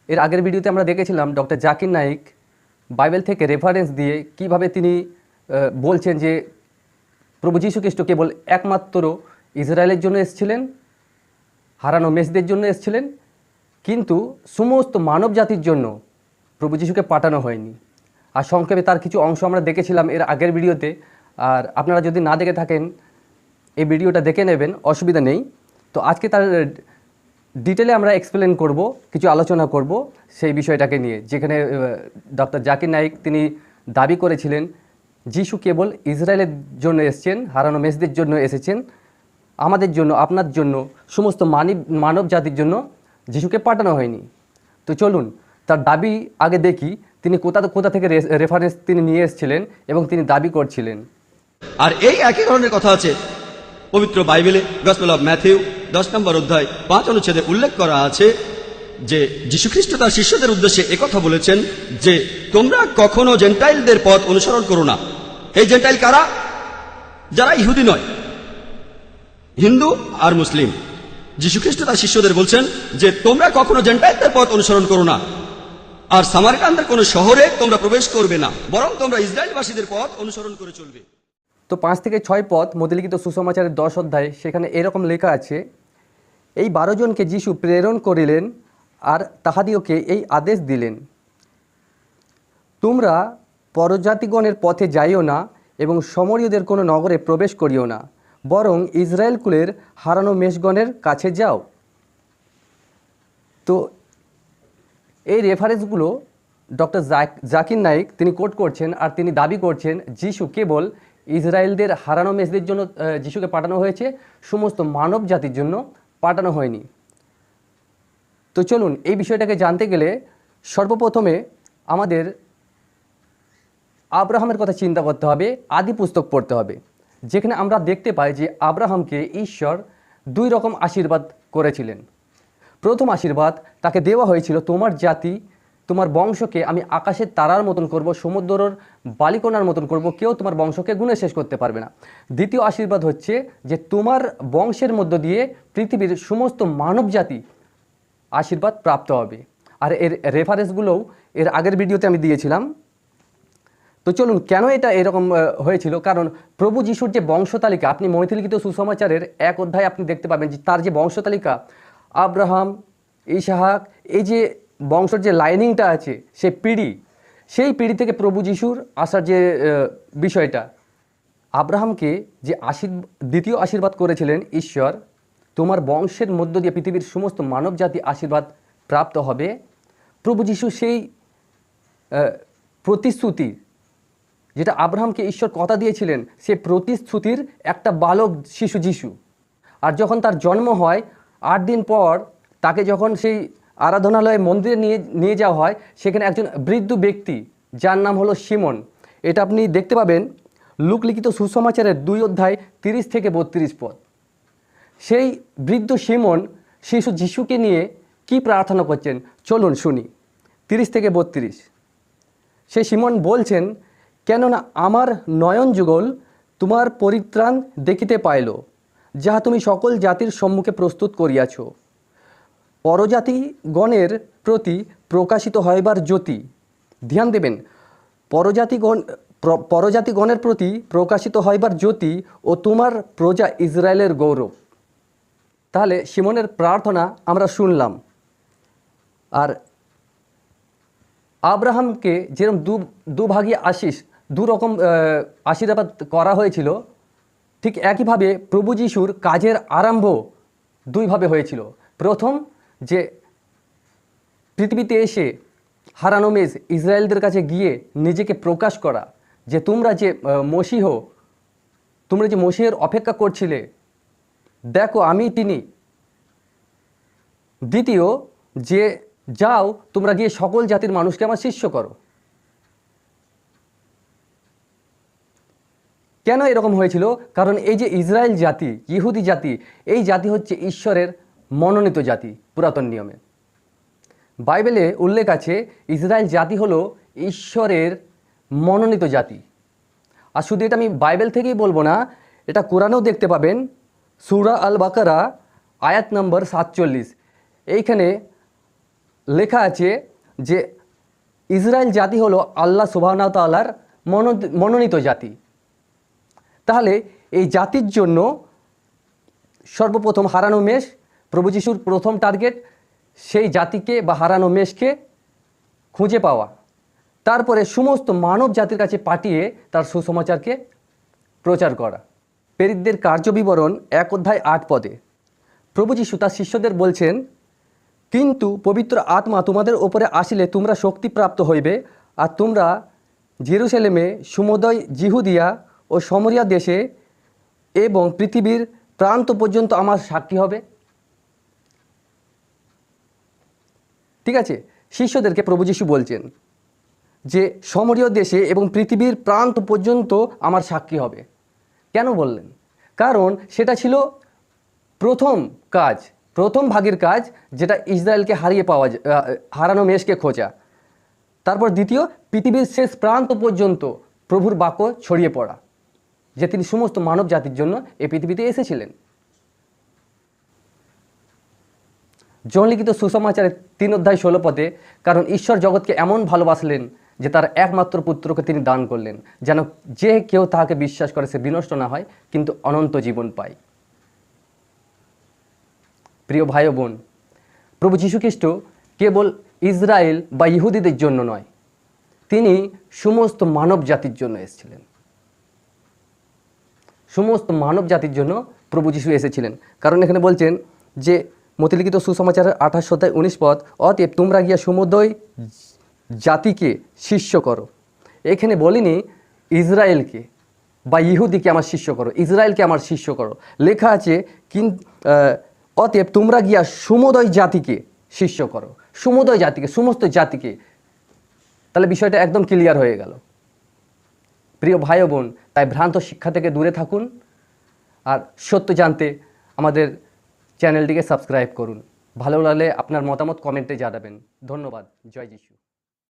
এর আগের ভিডিওতে আমরা দেখেছিলাম ডক্টর জাকির নাইক বাইবেল থেকে রেফারেন্স দিয়ে কিভাবে তিনি বলছেন যে প্রভু যীশু খ্রিস্ট কেবল একমাত্র ইসরায়েলের জন্য এসেছিলেন, হারানো মেসদের জন্য এসেছিলেন, কিন্তু সমস্ত মানব জাতির জন্য প্রভু যীশুকে পাঠানো হয়নি। আর সংক্ষেপে তার কিছু অংশ আমরা দেখেছিলাম এর আগের ভিডিওতে। আর আপনারা যদি না দেখে থাকেন এই ভিডিওটা দেখে নেবেন, অসুবিধা নেই। তো আজকে তার ডিটেলে আমরা এক্সপ্লেন করব, কিছু আলোচনা করব সেই বিষয়টাকে নিয়ে, যেখানে ডক্টর জাকির নাইক তিনি দাবি করেছিলেন যিশু কেবল ইসরায়েলের জন্য এসেছেন, হারানো মেসদের জন্য এসেছেন, আমাদের জন্য, আপনার জন্য, সমস্ত মানব জাতির জন্য যিশুকে পাঠানো হয়নি। তো চলুন তার দাবি আগে দেখি, তিনি কোথা থেকে রেফারেন্স তিনি নিয়ে এসেছিলেন এবং তিনি দাবি করছিলেন। আর এই একই ধরনের কথা আছে পবিত্র বাইবেলে গসপেল অফ ম্যাথিউ 10 নম্বর অধ্যায় 5 অনুচ্ছেদে উল্লেখ করা আছে যে যীশুখ্রিস্ট তার শিষ্যদের উদ্দেশ্যে একথা বলেছেন যে তোমরা কখনো জেন্টাইলদের পথ অনুসরণ করো না। এই জেন্টাইল কারা? যারা ইহুদি নয়, হিন্দু আর মুসলিম। যীশুখ্রিস্ট তার শিষ্যদের বলছেন যে তোমরা কখনো জেন্টাইলদের পথ অনুসরণ করো না, আর সামারিটানদের কোনো শহরে তোমরা প্রবেশ করবে না, বরং তোমরা ইসরায়েলবাসীদের পথ অনুসরণ করে চলবে। তো 5 থেকে 6 পদ মধ্যলিখিত সুসমাচারের 10 অধ্যায়, সেখানে এরকম লেখা আছে, এই 12 জনকে যিশু প্রেরণ করিলেন আর তাহাদিওকে এই আদেশ দিলেন, তোমরা পরজাতিগণের পথে যাইও না এবং সমরীয়দের কোনো নগরে প্রবেশ করিও না, বরং ইসরায়েল কুলের হারানো মেষগণের কাছে যাও। তো এই রেফারেন্সগুলো ডক্টর জাকির নাইক তিনি কোট করছেন, আর তিনি দাবি করছেন যিশু কেবল ইসরায়েলদের হারানো মেসদের জন্য যিশুকে পাঠানো হয়েছে, সমস্ত মানব জাতির জন্য পাঠানো হয়নি। তো চলুন এই বিষয়টাকে জানতে গেলে সর্বপ্রথমে আমাদের আব্রাহামের কথা চিন্তা করতে হবে, আদি পুস্তক পড়তে হবে, যেখানে আমরা দেখতে পাই যে আব্রাহামকে ঈশ্বর 2 রকম আশীর্বাদ করেছিলেন। প্রথম আশীর্বাদ তাকে দেওয়া হয়েছিল, তোমার জাতি, তোমার বংশকে আমি আকাশের তারার মতন করব, সমুদ্রের বালিকণার মতন করব, কেউ তোমার বংশকে গুণে শেষ করতে পারবে না। দ্বিতীয় আশীর্বাদ হচ্ছে যে তোমার বংশের মধ্য দিয়ে পৃথিবীর সমস্ত মানব জাতি আশীর্বাদ প্রাপ্ত হবে। আর এর রেফারেন্সগুলোও এর আগের ভিডিওতে আমি দিয়েছিলাম। তো চলুন কেন এটা এরকম হয়েছিল, কারণ প্রভু যিশুর যে বংশতালিকা, আপনি মথিলিখিত সুসমাচারের 1 অধ্যায় আপনি দেখতে পাবেন যে তার যে বংশতালিকা, আব্রাহাম, ইসহাক, এই যে বংশের যে লাইনিংটা আছে, সেই পিঁড়ি থেকে প্রভু যিশুর আসার যে বিষয়টা, আব্রাহামকে যে দ্বিতীয় আশীর্বাদ করেছিলেন ঈশ্বর, তোমার বংশের মধ্য দিয়ে পৃথিবীর সমস্ত মানব জাতি আশীর্বাদ প্রাপ্ত হবে। প্রভু যিশু সেই প্রতিশ্রুতি, যেটা আব্রাহামকে ঈশ্বর কথা দিয়েছিলেন, সে প্রতিশ্রুতির একটা বালক শিশু যিশু। আর যখন তার জন্ম হয় 8 দিন পর তাকে যখন সেই আরাধনালয়ে মন্দিরে নিয়ে যাওয়া হয়, সেখানে একজন বৃদ্ধ ব্যক্তি যার নাম হলো শিমন, এটা আপনি দেখতে পাবেন লূক লিখিত সুসমাচারের 2 অধ্যায় 30 থেকে 32 পদ। সেই বৃদ্ধ শিমন শিশু যিশুকে নিয়ে কি প্রার্থনা করছেন চলুন শুনি। 30 থেকে 32 সেই শিমন বলছেন, কেননা আমার নয়ন যুগল তোমার পরিত্রাণ দেখিতে পাইল, যাহা তুমি সকল জাতির সম্মুখে প্রস্তুত করিয়াছ, পরজাতিগণের প্রতি প্রকাশিত হইবার জ্যোতি। ধ্যান দেবেন, পরজাতিগণের প্রতি প্রকাশিত হইবার জ্যোতি ও তোমার প্রজা ইসরায়েলের গৌরব। তাহলে শিমনের প্রার্থনা আমরা শুনলাম। আর আব্রাহামকে যেরকম দুভাগী আশিস, 2 রকম আশীর্বাদ করা হয়েছিল, ঠিক একইভাবে প্রভু যিশুর কাজের আরম্ভ 2 ভাবে হয়েছিল। প্রথম, যে পৃথিবীতে এসে হারানো মেষ ইসরায়েলদের কাছে গিয়ে নিজেকে প্রকাশ করা, যে তোমরা যে মসিহের অপেক্ষা করছিলে, দেখো আমি তিনি। দ্বিতীয়, যে যাও তোমরা গিয়ে সকল জাতির মানুষকে আমার শিষ্য করো। কেন এরকম হয়েছিল? কারণ এই যে ইসরায়েল জাতি, ইহুদি জাতি, এই জাতি হচ্ছে ঈশ্বরের মনোনীত জাতি। পুরাতন নিয়মে বাইবেলে উল্লেখ আছে ইসরায়েল জাতি হলো ঈশ্বরের মনোনীত জাতি। আর শুধু এটা আমি বাইবেল থেকেই বলবো না, এটা কোরআনেও দেখতে পাবেন। সূরা আল বাকারা আয়াত নম্বর 47, এইখানে লেখা আছে যে ইসরায়েল জাতি হলো আল্লাহ সুবহানাহু ওয়া তাআলার মনোনীত জাতি। তাহলে এই জাতির জন্য সর্বপ্রথম হারানো মেষ, প্রভু যিশুর প্রথম টার্গেট সেই জাতিকে বা হারানো মেষকে খুঁজে পাওয়া, তারপরে সমস্ত মানব জাতির কাছে পাঠিয়ে তার সুসমাচারকে প্রচার করা। প্রেরিতদের কার্যবিবরণ 1 অধ্যায় 8 পদে প্রভু যিশু তার শিষ্যদের বলছেন, কিন্তু পবিত্র আত্মা তোমাদের ওপরে আসিলে তোমরা শক্তিপ্রাপ্ত হইবে, আর তোমরা জেরুজালেমে, সমুদয় জিহুদিয়া ও সমরিয়া দেশে এবং পৃথিবীর প্রান্ত পর্যন্ত আমার সাক্ষী হবে। ঠিক আছে, শিষ্যদেরকে প্রভু যিশু বলছেন যে সমরীয় দেশে এবং পৃথিবীর প্রান্ত পর্যন্ত আমার সাক্ষী হবে। কেন বললেন? কারণ সেটা ছিল প্রথম কাজ, প্রথম ভাগের কাজ, যেটা ইসরায়েলকে হারানো মেষকে খোঁজা। তারপর দ্বিতীয়, পৃথিবীর শেষ প্রান্ত পর্যন্ত প্রভুর বাক্য ছড়িয়ে পড়া, যে তিনি সমস্ত মানব জাতির জন্য এই পৃথিবীতে এসেছিলেন। জন লিখিত সুসমাচারের 3 অধ্যায় 16 পদে, কারণ ঈশ্বর জগৎকে এমন ভালোবাসলেন যে তার একমাত্র পুত্রকে তিনি দান করলেন, যেন যে কেউ তাহাকে বিশ্বাস করে সে বিনষ্ট না হয় কিন্তু অনন্ত জীবন পায়। প্রিয় ভাই ও বোন, প্রভু যীশুখ্রিস্ট কেবল ইসরায়েল বা ইহুদিদের জন্য নয়, তিনি সমস্ত মানব জাতির জন্য এসেছিলেন। সমস্ত মানব জাতির জন্য প্রভু যীশু এসেছিলেন। কারণ এখানে বলছেন যে মতিলিখিত সুসমাচারের 28 অধ্যায় 19 পদ, অতএব তোমরা গিয়া সমুদয় জাতিকে শিষ্য করো। এখানে বলিনি ইসরায়েলকে বা ইহুদিকে আমার শিষ্য করো, ইসরায়েলকে আমার শিষ্য করো। লেখা আছে অতএব তোমরা গিয়া সমুদয় জাতিকে শিষ্য করো, সমুদয় জাতিকে, সমস্ত জাতিকে। তাহলে বিষয়টা একদম ক্লিয়ার হয়ে গেল। প্রিয় ভাই ও বোন, তাই ভ্রান্ত শিক্ষা থেকে দূরে থাকুন, আর সত্য জানতে আমাদের চ্যানেলটিকে সাবস্ক্রাইব করুন। ভালো লাগলে আপনার মতামত কমেন্টে জানাবেন। ধন্যবাদ। জয় যিশু।